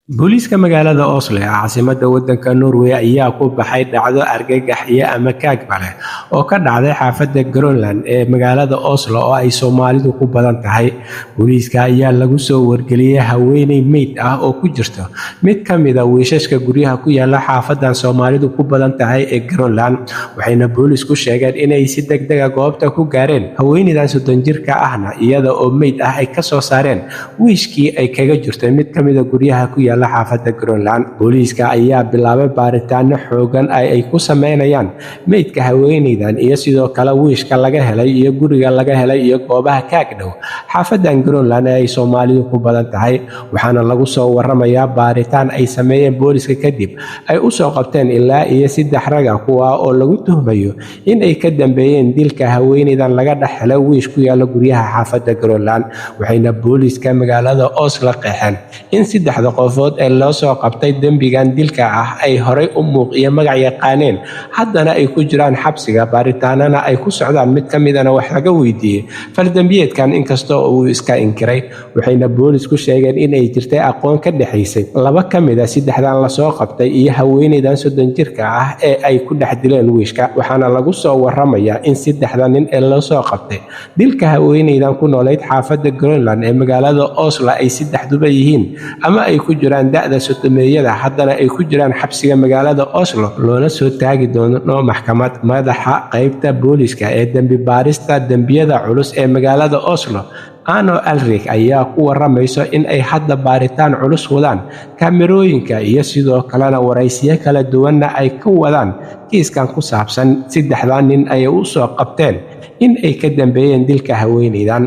booliiska magaalada Oslo ee caasimadda waddanka Norway ayaa ku baxay dhacdo argagax iyo ama kaagba leh oo ka dhacday xaafadda Greenland ee magaalada Oslo oo ay Soomaalidu ku badan tahay. Booliiska ayaa lagu soo wargeliyay haweeney meyd ah oo ku jirta mid ka mid ah wiishashka guryaha ku yaala xaafaddan Soomaalidu ku badan tahay ee Greenland, waxayna booliisku sheegeen inay si degdeg ah goobta ku gaareen. Haweeneydan 30 jirka ahna iyada oo meyd ah ay ka soo saareen wiishkii ay kaga jirtay mid ka mid ah guryaha ku yaala xaafadda Greenland. Booliiska ayaa bilaabay baaritaano xooggan ay ku sameynayaan meydka haweeneydan iyo sidoo kale wiishka laga helay iyo guriga laga helay iyo goobaha kaag dhow xaafaddan Greenland ee ay Soomaalidu ku badan tahay. Waxaana lagu soo waramayaa baaritaan ay sameeyeen booliiska kadib ay u soo qabteen ilaa iyo 3 rag ah kuwa oo lagu tuhmayo in ay ka dambeeyeen dilka haweeneydan laga dhex helay wiish ku yaala guryaha xaafadda Greenland. Waxayna booliiska magaalada Oslo qeexeen in 3 qofood ee loo soo qabtay dambigan dilka ah ay horay u muuq iyo magac yaqaaneen, haddana ay ku jiraan xabsiga. Baaritaanana ay ku socdaan, mid ka midana wax laga weydiiyey faldambiyeedkan inkastoo uu iska inkiray. Waxayna booliisku sheegeen in ay jirtay aqoon ka dhaxaysay 2 ka mid ah 3dan la soo qabtay iyo haweeneydan 30 jirka ah ee ay ku dhex dileen wiishka. Waxaana lagu soo waramayaa in 3 nin ee loo soo qabtay dilka haweeneydan ku noolayd xaafadda Greenland ee magaalada Oslo ay 3duba yihiin ama ay ku jiraan da'da 30-meeyada, haddana ay ku jiraan xabsiga magaalada Oslo loona soo taagi doono maxkamad. Madaxa qaybta booliiska ee dambi baarista dambiyada culus ee magaalada Oslo, Ano Alrik, ayaa ku waramayso in ay hadda baaritaan culus wadaan kaamirooyinka iyo sidoo kalena waraysiyo kala duwanna ay ka wadaan kiiskan ku saabsan 3 nin ay u soo qabteen in ay ka dambeeyeen dilka haweeneydan.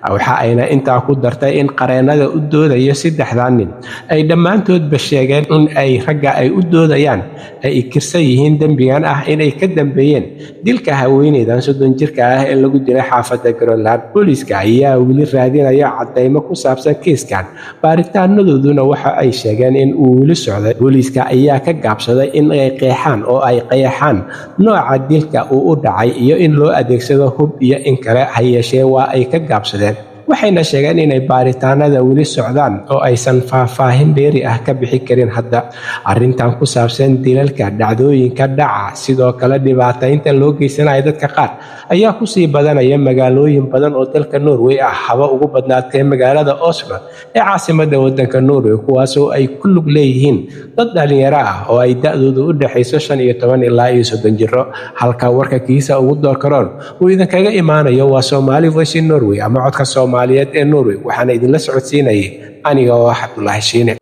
Waxa ayna intaa ku dartay in qareenada u doodaya 3 nin ay dhammaantoodba sheegeen in ay ragga ay u doodayaan ay ikirsan yihiin dambigan ah inay ka dambeeyeen dilka haweeneydan 30 jirka ah ee lagu dilay xaafadda Greenland. Booliiska ayaa weli raadinaya cadeymo ku saabsan kiiskan, baaritaanadooduna waxa ay sheegeen in uu weli socday. Booliiska ayaa ka gaabsaday in ay qeexaan oo ay qeexaan nooca dilka uu u dhacay iyo in loo adeegsado hub iyo in kale, ha yeeshee waa ay ka gaabsadeen. Waxayna sheegeen inay baaritaanada weli socdaan oo aysan faahfaahin dheeri ah ka bixi karin hadda. Arrintan ku saabsan dilalka, dhacdooyinka dhaca, sidoo kale dhibaataynta loo geysanayo dadka qaar ayaa ku sii badanaya magaalooyin badan oo dalka Norway ah, haba ugu badnaatee magaalada Oslo ee caasimadda waddanka Norway, kuwaasoo ay ku lug leeyihiin dad dhalinyaro ah oo ay da'doodu u dhaxayso 15 ilaa 30 jiro. Halka warka kiisa ugu doorkaroon uu idinkaga imaanayo waa Somali Voice Norway ama codka Soomaaliyeed ee Norway. Waxaana idinla socodsiinayay aniga oo Cabdullaahi Shiine.